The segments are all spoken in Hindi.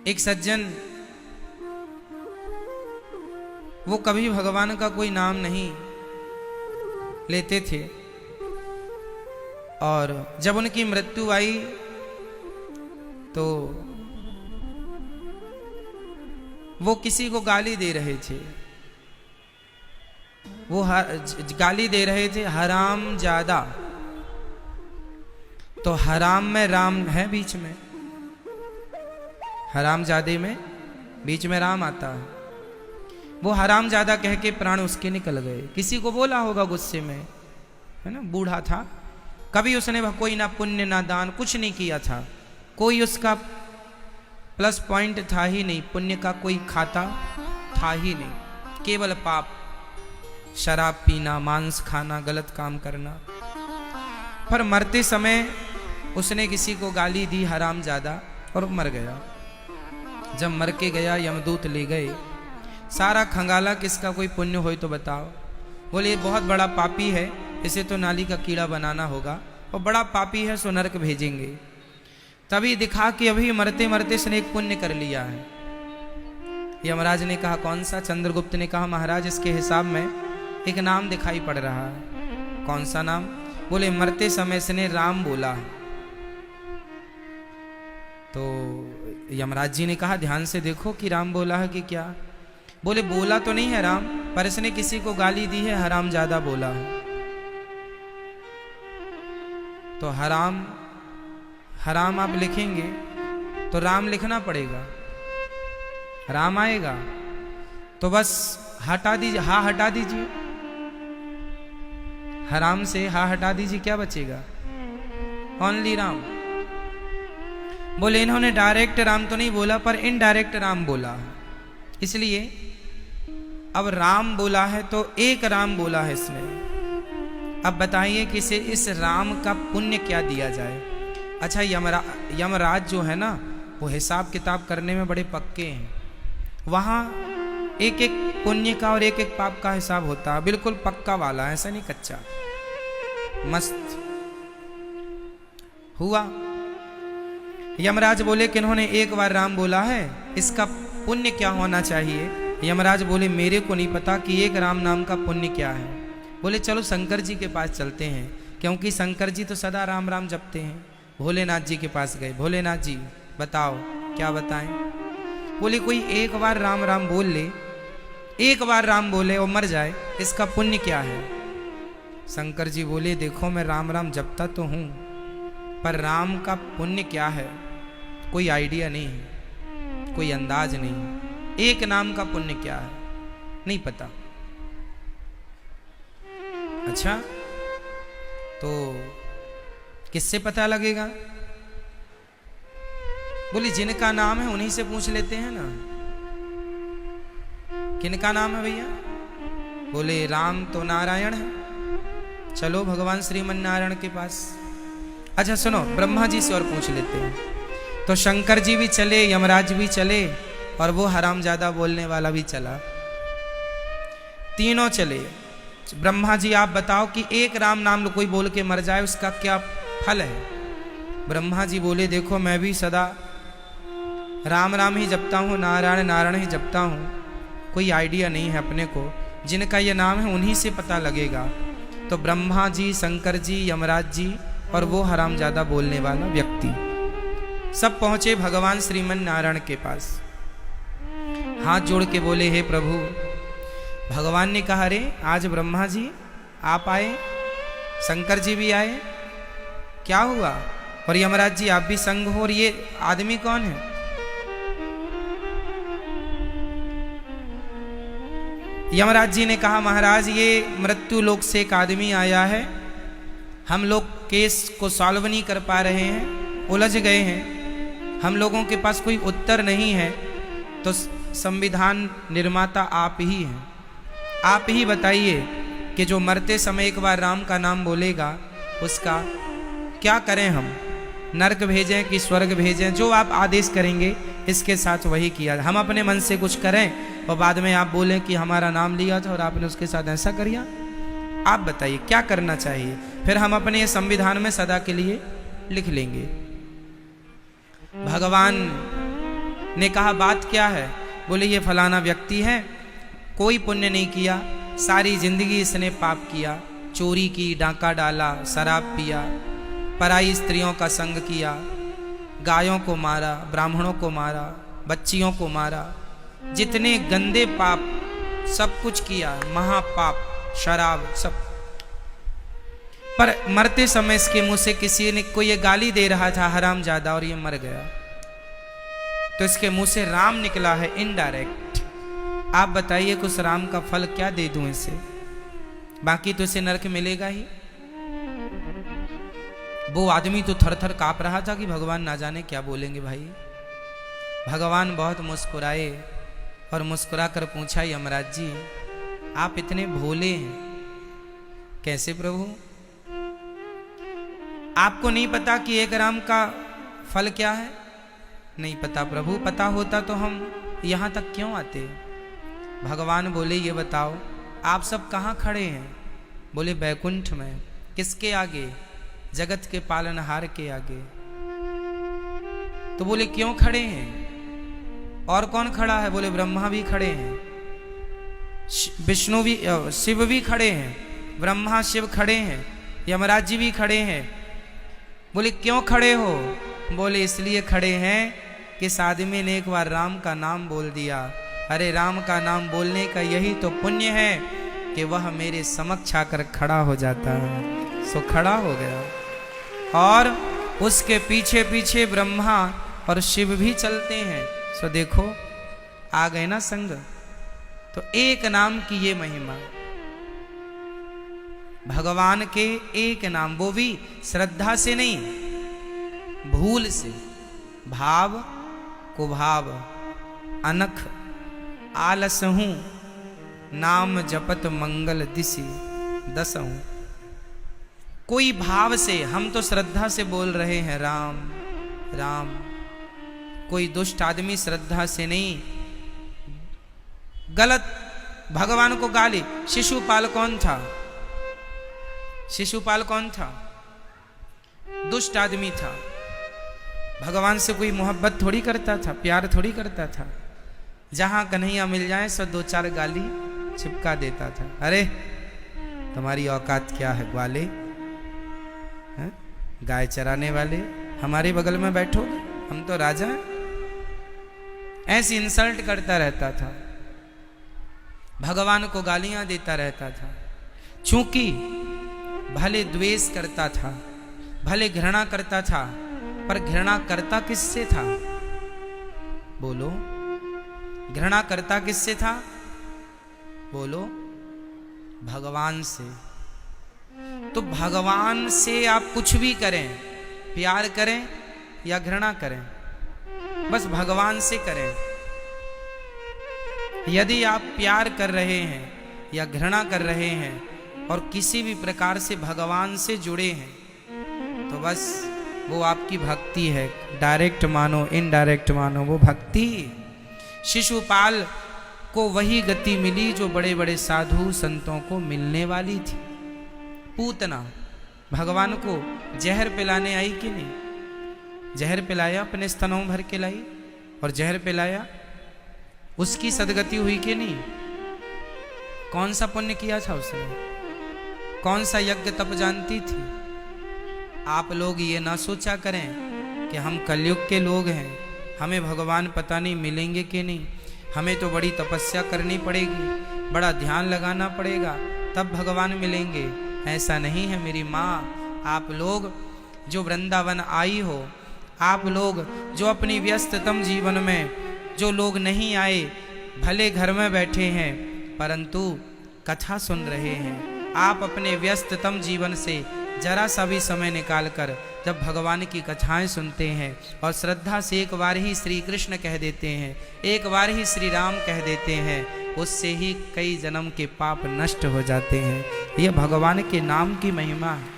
एक सज्जन, वो कभी भगवान का कोई नाम नहीं लेते थे, और जब उनकी मृत्यु आई तो वो किसी को गाली दे रहे थे। वो गाली दे रहे थे हराम ज्यादा। तो हराम में राम है बीच में, हराम जादे में बीच में राम आता है। वो हराम ज्यादा कह के प्राण उसके निकल गए। किसी को बोला होगा गुस्से में, है ना, बूढ़ा था, कभी उसने कोई ना पुण्य ना दान कुछ नहीं किया था, कोई उसका प्लस पॉइंट था ही नहीं, पुण्य का कोई खाता था ही नहीं, केवल पाप, शराब पीना, मांस खाना, गलत काम करना। पर मरते समय उसने किसी को गाली दी हराम ज्यादा और मर गया। जब मर के गया यमदूत ले गए, सारा खंगाला किसका कोई पुण्य हो तो बताओ। बोले बहुत बड़ा पापी है, इसे तो नाली का कीड़ा बनाना होगा, और बड़ा पापी है सो नरक भेजेंगे। तभी दिखा कि अभी मरते मरते इसने एक पुण्य कर लिया है। यमराज ने कहा कौन सा? चंद्रगुप्त ने कहा महाराज इसके हिसाब में एक नाम दिखाई पड़ रहा है। कौन सा नाम? बोले मरते समय इसने राम बोला। तो यमराज जी ने कहा ध्यान से देखो कि राम बोला है कि क्या। बोले बोला तो नहीं है राम, पर इसने किसी को गाली दी है, हराम ज्यादा बोला है। तो हराम हराम आप लिखेंगे तो राम लिखना पड़ेगा, राम आएगा तो बस हटा दीजिए, हा हटा दीजिए, हराम से हा हटा दीजिए, क्या बचेगा? ओनली राम। बोले इन्होंने डायरेक्ट राम तो नहीं बोला, पर इनडायरेक्ट राम बोला, इसलिए अब राम बोला है तो एक राम बोला है इसने। अब बताइए कि इसे इस राम का पुण्य क्या दिया जाए। अच्छा, यमराज जो है ना, वो हिसाब किताब करने में बड़े पक्के हैं। वहाँ एक एक पुण्य का और एक एक पाप का हिसाब होता है, बिल्कुल पक्का वाला, ऐसा नहीं कच्चा। मस्त हुआ। यमराज बोले कि इन्होंने एक बार राम बोला है, इसका पुण्य क्या होना चाहिए? यमराज बोले मेरे को नहीं पता कि एक राम नाम का पुण्य क्या है। बोले चलो शंकर जी के पास चलते हैं, क्योंकि शंकर जी तो सदा राम राम जपते हैं। भोलेनाथ जी के पास गए, भोलेनाथ जी बताओ क्या बताएं। बोले कोई एक बार राम राम बोल ले, एक बार राम बोले और मर जाए, इसका पुण्य क्या है? शंकर जी बोले देखो मैं राम राम जपता तो हूं, पर राम का पुण्य क्या है कोई आइडिया नहीं है, कोई अंदाज नहीं है। एक नाम का पुण्य क्या है नहीं पता। अच्छा, तो किससे पता लगेगा? बोले जिनका नाम है उन्हीं से पूछ लेते हैं ना। किनका नाम है भैया? बोले राम तो नारायण है, चलो भगवान श्रीमन नारायण के पास। अच्छा सुनो, ब्रह्मा जी से और पूछ लेते हैं। तो शंकर जी भी चले, यमराज भी चले, और वो हरामजादा बोलने वाला भी चला। तीनों चले। ब्रह्मा जी आप बताओ कि एक राम नाम कोई बोल के मर जाए उसका क्या फल है? ब्रह्मा जी बोले देखो मैं भी सदा राम राम ही जपता हूँ, नारायण नारायण ही जपता हूँ, कोई आइडिया नहीं है अपने को, जिनका ये नाम है उन्हीं से पता लगेगा। तो ब्रह्मा जी, शंकर जी, यमराज जी और वो हरामजादा बोलने वाला व्यक्ति सब पहुंचे भगवान श्रीमन नारायण के पास। हाथ जोड़ के बोले हे प्रभु। भगवान ने कहा अरे आज ब्रह्मा जी आप आए, शंकर जी भी आए, क्या हुआ? और यमराज जी आप भी संग हो, और ये आदमी कौन है? यमराज जी ने कहा महाराज ये मृत्यु लोक से एक आदमी आया है, हम लोग केस को सॉल्व नहीं कर पा रहे हैं, उलझ गए हैं, हम लोगों के पास कोई उत्तर नहीं है, तो संविधान निर्माता आप ही हैं, आप ही बताइए कि जो मरते समय एक बार राम का नाम बोलेगा उसका क्या करें हम? नरक भेजें कि स्वर्ग भेजें? जो आप आदेश करेंगे इसके साथ वही किया। हम अपने मन से कुछ करें और बाद में आप बोलें कि हमारा नाम लिया था और आपने उसके साथ ऐसा कर दिया। आप बताइए क्या करना चाहिए? फिर हम अपने संविधान में सदा के लिए लिख लेंगे। भगवान ने कहा बात क्या है? बोले ये फलाना व्यक्ति है, कोई पुण्य नहीं किया, सारी जिंदगी इसने पाप किया, चोरी की, डांका डाला, शराब पिया, पराई स्त्रियों का संग किया, गायों को मारा, ब्राह्मणों को मारा, बच्चियों को मारा, जितने गंदे पाप सब कुछ किया, महापाप, शराब सब। पर मरते समय इसके मुंह से किसी ने कोई ये गाली दे रहा था हरामजादा, और ये मर गया, तो इसके मुंह से राम निकला है इनडायरेक्ट। आप बताइए कुछ राम का फल क्या दे दूं इसे? बाकी तो इसे नरक मिलेगा ही। वो आदमी तो थर थर कांप रहा था कि भगवान ना जाने क्या बोलेंगे भाई। भगवान बहुत मुस्कुराए और मुस्कुरा कर पूछा, यमराज जी आप इतने भोले हैं कैसे प्रभु? आपको नहीं पता कि एक राम का फल क्या है? नहीं पता प्रभु, पता होता तो हम यहां तक क्यों आते? भगवान बोले ये बताओ आप सब कहाँ खड़े हैं? बोले बैकुंठ में। किसके आगे? जगत के पालनहार के आगे। तो बोले क्यों खड़े हैं? और कौन खड़ा है? बोले ब्रह्मा भी खड़े हैं, विष्णु भी, शिव भी खड़े हैं, ब्रह्मा शिव खड़े हैं, यमराज जी भी खड़े हैं। बोले क्यों खड़े हो? बोले इसलिए खड़े हैं कि इस आदमी ने एक बार राम का नाम बोल दिया। अरे राम का नाम बोलने का यही तो पुण्य है कि वह मेरे समक्ष आकर खड़ा हो जाता है। सो खड़ा हो गया, और उसके पीछे पीछे ब्रह्मा और शिव भी चलते हैं। सो देखो आ गए ना संग। तो एक नाम की ये महिमा, भगवान के एक नाम, वो भी श्रद्धा से नहीं, भूल से, भाव कुभाव, अनख आलस हूं, नाम जपत मंगल दिशि दसहूं। कोई भाव से, हम तो श्रद्धा से बोल रहे हैं राम राम। कोई दुष्ट आदमी श्रद्धा से नहीं, गलत भगवान को गाली। शिशुपाल कौन था? शिशुपाल कौन था? दुष्ट आदमी था। भगवान से कोई मोहब्बत थोड़ी करता था, प्यार थोड़ी करता था। जहां कन्हैया मिल जाए सो दो चार गाली चिपका देता था। अरे तुम्हारी औकात क्या है ग्वाले, गाय चराने वाले, हमारे बगल में बैठो, हम तो राजा हैं। ऐसी इंसल्ट करता रहता था, भगवान को गालियां देता रहता था। चूंकि भले द्वेष करता था, भले घृणा करता था, पर घृणा करता किससे था? बोलो, घृणा करता किससे था? बोलो, भगवान से। तो भगवान से आप कुछ भी करें, प्यार करें या घृणा करें, बस भगवान से करें। यदि आप प्यार कर रहे हैं या घृणा कर रहे हैं और किसी भी प्रकार से भगवान से जुड़े हैं, तो बस वो आपकी भक्ति है। डायरेक्ट मानो इनडायरेक्ट मानो, वो भक्ति। शिशुपाल को वही गति मिली जो बड़े बड़े साधु संतों को मिलने वाली थी। पूतना भगवान को जहर पिलाने आई कि नहीं? जहर पिलाया, अपने स्तनों भर के लाई और जहर पिलाया, उसकी सदगति हुई कि नहीं? कौन सा पुण्य किया था उसने? कौन सा यज्ञ तप जानती थी? आप लोग ये ना सोचा करें कि हम कलयुग के लोग हैं, हमें भगवान पता नहीं मिलेंगे कि नहीं, हमें तो बड़ी तपस्या करनी पड़ेगी, बड़ा ध्यान लगाना पड़ेगा, तब भगवान मिलेंगे। ऐसा नहीं है मेरी माँ। आप लोग जो वृंदावन आई हो, आप लोग जो अपनी व्यस्ततम जीवन में जो लोग नहीं आए, भले घर में बैठे हैं परंतु कथा सुन रहे हैं, आप अपने व्यस्ततम जीवन से जरा सा भी समय निकालकर जब भगवान की कथाएं सुनते हैं और श्रद्धा से एक बार ही श्री कृष्ण कह देते हैं, एक बार ही श्री राम कह देते हैं, उससे ही कई जन्म के पाप नष्ट हो जाते हैं। यह भगवान के नाम की महिमा है।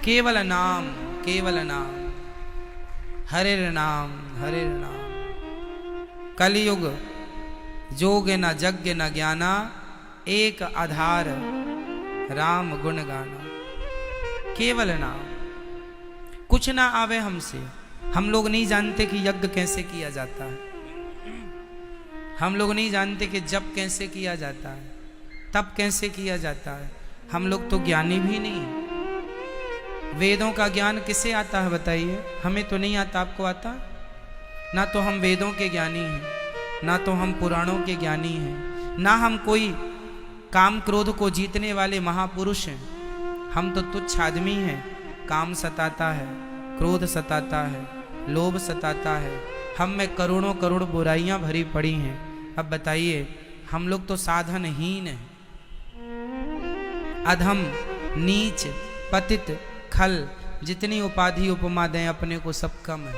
केवल नाम, केवल नाम, हरे नाम, हरे नाम। कलयुग जोग न यज्ञ न ज्ञाना, एक आधार राम गुण गाना। केवल नाम, कुछ ना आवे हमसे, हम लोग नहीं जानते कि यज्ञ कैसे किया जाता है, हम लोग नहीं जानते कि जप कैसे किया जाता है, तप कैसे किया जाता है। हम लोग तो ज्ञानी भी नहीं। वेदों का ज्ञान किसे आता है बताइए? हमें तो नहीं आता। आपको आता? ना तो हम वेदों के ज्ञानी हैं, ना तो हम पुराणों के ज्ञानी हैं, ना हम कोई काम क्रोध को जीतने वाले महापुरुष हैं। हम तो तुच्छ आदमी हैं। काम सताता है, क्रोध सताता है, लोभ सताता है, हम में करोड़ों करोड़ बुराइयां भरी पड़ी हैं। अब बताइए, हम लोग तो साधनहीन हैं, अधम, नीच, पतित, खल, जितनी उपाधि उपमा दें अपने को सब कम है।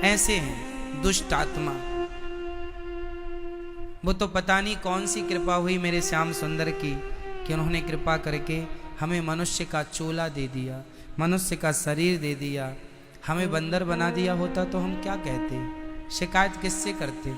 ऐसे हैं दुष्ट आत्मा। वो तो पता नहीं कौन सी कृपा हुई मेरे श्याम सुंदर की कि उन्होंने कृपा करके हमें मनुष्य का चोला दे दिया, मनुष्य का शरीर दे दिया। हमें बंदर बना दिया होता तो हम क्या कहते? शिकायत किससे करते?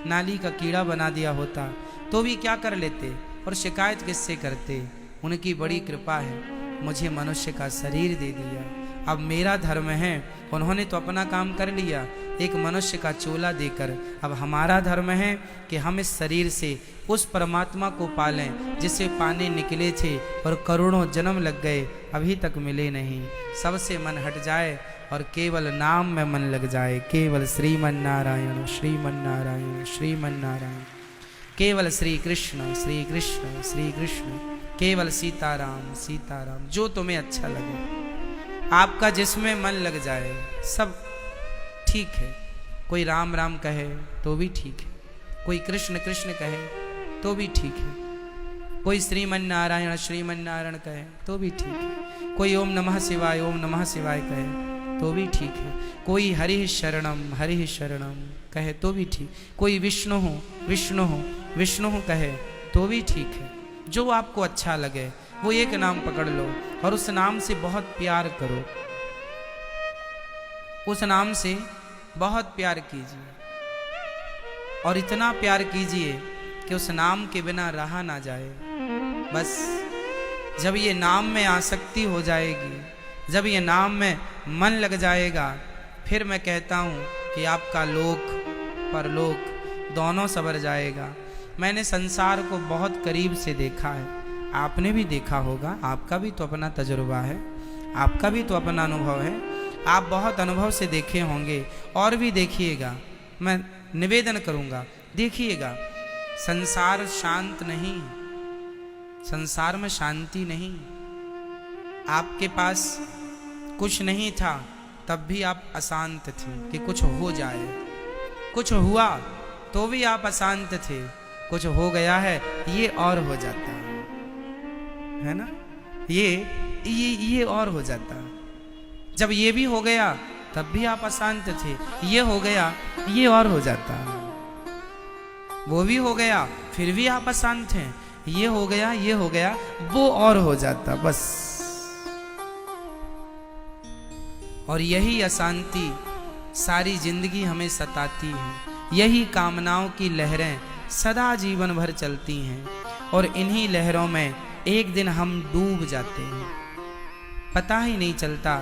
नाली का कीड़ा बना दिया होता तो भी क्या कर लेते, और शिकायत किससे करते? उनकी बड़ी कृपा है, मुझे मनुष्य का शरीर दे दिया। अब मेरा धर्म है, उन्होंने तो अपना काम कर लिया एक मनुष्य का चोला देकर। अब हमारा धर्म है कि हम इस शरीर से उस परमात्मा को पालें जिसे पाने निकले थे और करोड़ों जन्म लग गए, अभी तक मिले नहीं। सबसे मन हट जाए और केवल नाम में मन लग जाए। केवल श्रीमन नारायण श्रीमन नारायण श्रीमन नारायण, केवल श्री कृष्ण श्री कृष्ण श्री कृष्ण, केवल सीताराम सीताराम। जो तुम्हें अच्छा लगे, आपका जिसमें मन लग जाए सब ठीक है। कोई राम राम कहे तो भी ठीक है, कोई कृष्ण कृष्ण कहे तो भी ठीक है, कोई श्रीमन नारायण कहे तो भी ठीक है, कोई ओम नमः शिवाय कहे तो भी ठीक है, कोई हरि शरणम कहे तो भी ठीक, कोई विष्णु कहे तो भी ठीक है। जो आपको अच्छा लगे वो एक नाम पकड़ लो और उस नाम से बहुत प्यार करो, उस नाम से बहुत प्यार कीजिए, और इतना प्यार कीजिए कि उस नाम के बिना रहा ना जाए। बस जब ये नाम में आसक्ति हो जाएगी, जब ये नाम में मन लग जाएगा, फिर मैं कहता हूँ कि आपका लोक परलोक दोनों सवर जाएगा। मैंने संसार को बहुत करीब से देखा है, आपने भी देखा होगा, आपका भी तो अपना तजुर्बा है, आपका भी तो अपना अनुभव है। आप बहुत अनुभव से देखे होंगे और भी देखिएगा। मैं निवेदन करूँगा, देखिएगा, संसार शांत नहीं, संसार में शांति नहीं। आपके पास कुछ नहीं था तब भी आप अशांत थे कि कुछ हो जाए, कुछ हुआ तो भी आप अशांत थे, कुछ हो गया है ये और हो जाता है ना, ये और हो जाता है। जब ये भी हो गया तब भी आप अशांत थे, ये हो गया ये और हो जाता है, वो भी हो गया फिर भी आप अशांत हैं, ये हो गया वो और हो जाता बस। और यही अशांति सारी जिंदगी हमें सताती है, यही कामनाओं की लहरें सदा जीवन भर चलती हैं, और इन्हीं लहरों में एक दिन हम डूब जाते हैं, पता ही नहीं चलता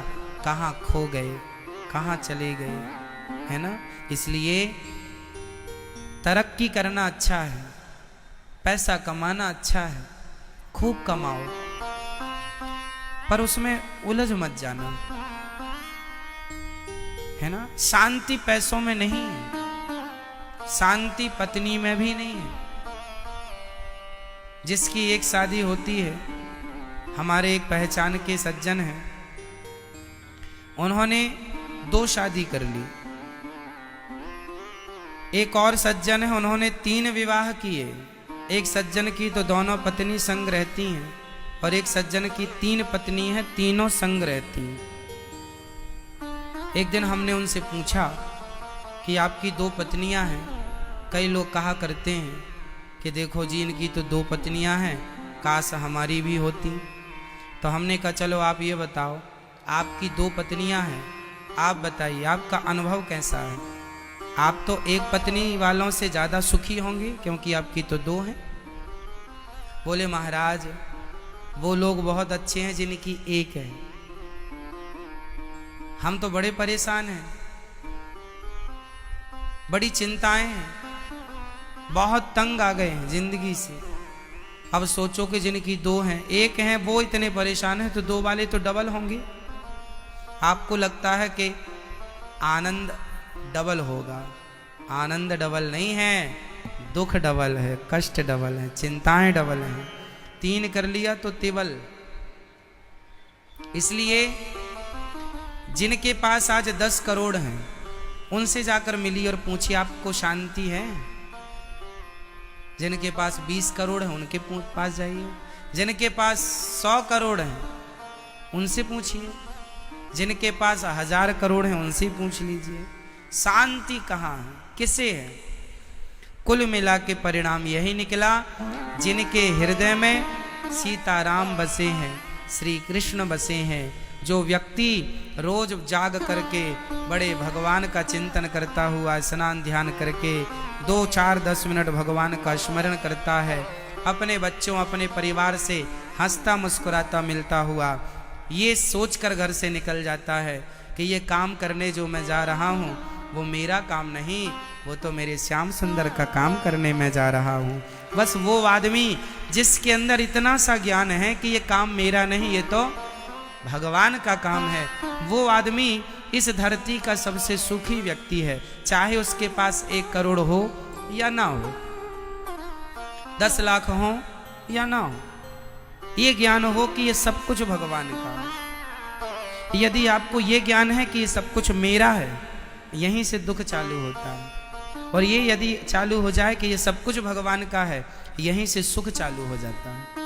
कहाँ खो गए, कहाँ चले गए, है ना। इसलिए तरक्की करना अच्छा है, पैसा कमाना अच्छा है, खूब कमाओ, पर उसमें उलझ मत जाना, है ना। शांति पैसों में नहीं है, शांति पत्नी में भी नहीं है। जिसकी एक शादी होती है, हमारे एक पहचान के सज्जन हैं, उन्होंने 2 शादी कर ली। एक और सज्जन है, उन्होंने 3 विवाह किए। एक सज्जन की तो दोनों पत्नी संग रहती हैं, और एक सज्जन की 3 पत्नी हैं, तीनों संग रहती हैं। एक दिन हमने उनसे पूछा कि आपकी 2 पत्नियां हैं, कई लोग कहा करते हैं कि देखो जी इनकी तो 2 पत्नियां हैं, काश हमारी भी होती। तो हमने कहा चलो आप ये बताओ, आपकी 2 पत्नियां हैं, आप बताइए आपका अनुभव कैसा है। आप तो एक पत्नी वालों से ज़्यादा सुखी होंगे क्योंकि आपकी तो 2 हैं। बोले महाराज वो लोग बहुत अच्छे हैं जिनकी 1 है, हम तो बड़े परेशान हैं, बड़ी चिंताएं हैं, बहुत तंग आ गए हैं जिंदगी से। अब सोचो कि जिनकी दो हैं, एक हैं वो इतने परेशान हैं, तो दो वाले तो डबल होंगे। आपको लगता है कि आनंद डबल होगा, आनंद डबल नहीं है, दुख डबल है, कष्ट डबल है, चिंताएं डबल हैं। 3 कर लिया तो तिबल। इसलिए जिनके पास आज 10 करोड़ हैं, उनसे जाकर मिलिए और पूछिए आपको शांति है। जिनके पास 20 करोड़ है उनके पास जाइए। जिनके पास 100 करोड़ हैं उनसे पूछिए। जिनके पास 1000 करोड़ हैं उनसे पूछ लीजिए शांति कहाँ है, किसे है। कुल मिला के परिणाम यही निकला, जिनके हृदय में सीताराम बसे हैं, श्री कृष्ण बसे हैं। जो व्यक्ति रोज जाग करके बड़े भगवान का चिंतन करता हुआ, स्नान ध्यान करके 2, 4, 10 मिनट भगवान का स्मरण करता है, अपने बच्चों अपने परिवार से हंसता मुस्कुराता मिलता हुआ, ये सोचकर घर से निकल जाता है कि ये काम करने जो मैं जा रहा हूँ वो मेरा काम नहीं, वो तो मेरे श्याम सुंदर का काम करने में जा रहा हूँ। बस वो आदमी जिसके अंदर इतना सा ज्ञान है कि ये काम मेरा नहीं, ये तो भगवान का काम है, वो आदमी इस धरती का सबसे सुखी व्यक्ति है। चाहे उसके पास 1 करोड़ हो या ना हो, 10 लाख हो या ना हो, ये ज्ञान हो कि ये सब कुछ भगवान का है। यदि आपको ये ज्ञान है कि ये सब कुछ मेरा है, यहीं से दुख चालू होता है। और ये यदि चालू हो जाए कि ये सब कुछ भगवान का है, यहीं से सुख चालू हो जाता है।